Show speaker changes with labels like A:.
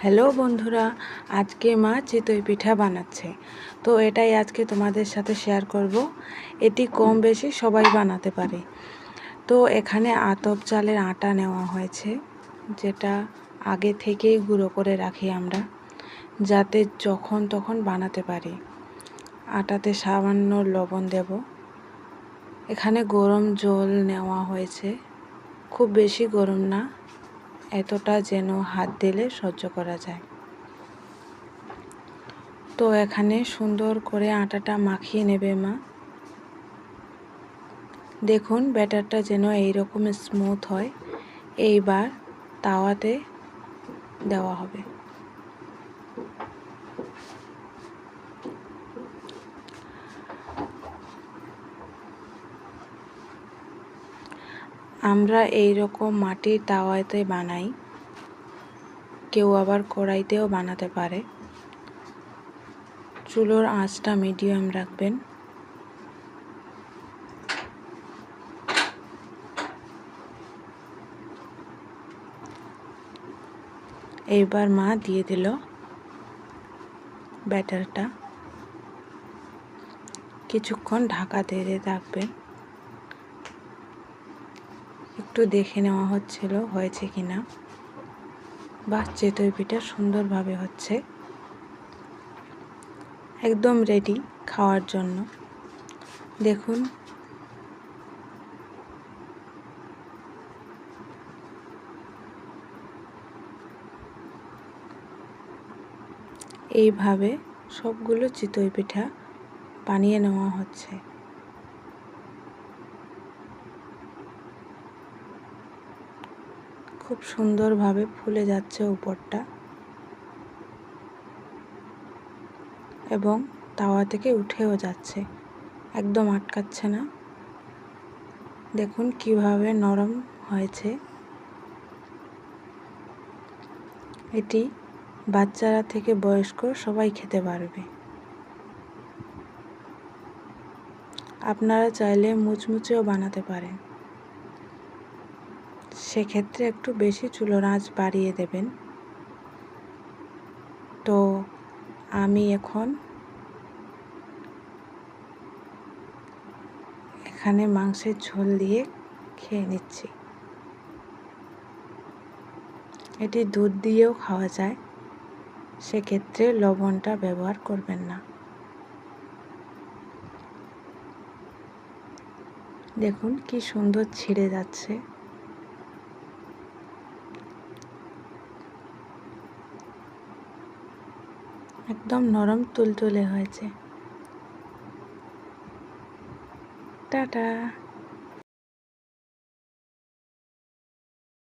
A: Hello বন্ধুরা, আজকে মা চিতই পিঠা বানাচ্ছে। তো এটাই আজকে তোমাদের সাথে শেয়ার করব। এটি কম বেশি সবাই বানাতে পারে। তো এখানে আতপ চালের আটা নেওয়া হয়েছে, যেটা আগে থেকেই গুঁড়ো করে রাখি আমরা, যাতে যখন তখন বানাতে পারি। আটাতে সামান্য লবণ দেব। এখানে গরম জল নেওয়া হয়েছে, খুব বেশি গরম না, এতটা যেন হাত দিলে সহ্য করা যায়। তো এখানে সুন্দর করে আটাটা মাখিয়ে নেবে মা। দেখুন ব্যাটারটা যেন এইরকম স্মুথ হয়। এইবার তাওয়াতে দেওয়া হবে। আমরা এইরকম মাটির তাওয়াতে বানাই, কেউ আবার কড়াইতেও বানাতে পারে। চুলোর আঁচটা মিডিয়াম রাখবেন। এইবার মা দিয়ে দিল ব্যাটারটা। কিছুক্ষণ ঢাকা দিয়ে রাখবেন। একটু দেখে নেওয়া হচ্ছিল হয়েছে কিনা। বাহ, চিতই পিঠা সুন্দরভাবে হচ্ছে। একদম রেডি খাওয়ার জন্য। দেখুন এইভাবে সবগুলো চিতই পিঠা বানিয়ে নেওয়া হচ্ছে। খুব সুন্দরভাবে ফুলে যাচ্ছে উপরটা এবং তাওয়া থেকে উঠেও যাচ্ছে, একদম আটকাচ্ছে না। দেখুন কিভাবে নরম হয়েছে। এটি বাচ্চারা থেকে বয়স্ক সবাই খেতে পারবে। আপনারা চাইলে মুচমুচেও বানাতে পারেন, সেক্ষেত্রে একটু বেশি চুলোর আঁচ বাড়িয়ে দেবেন। তো আমি এখন এখানে মাংসের ঝোল দিয়ে খেয়ে নিচ্ছি। এটি দুধ দিয়েও খাওয়া যায়, সেক্ষেত্রে লবণটা ব্যবহার করবেন না। দেখুন কি সুন্দর ছিঁড়ে যাচ্ছে। একদম নরম তুলতুলে হয়েছে। টাটা।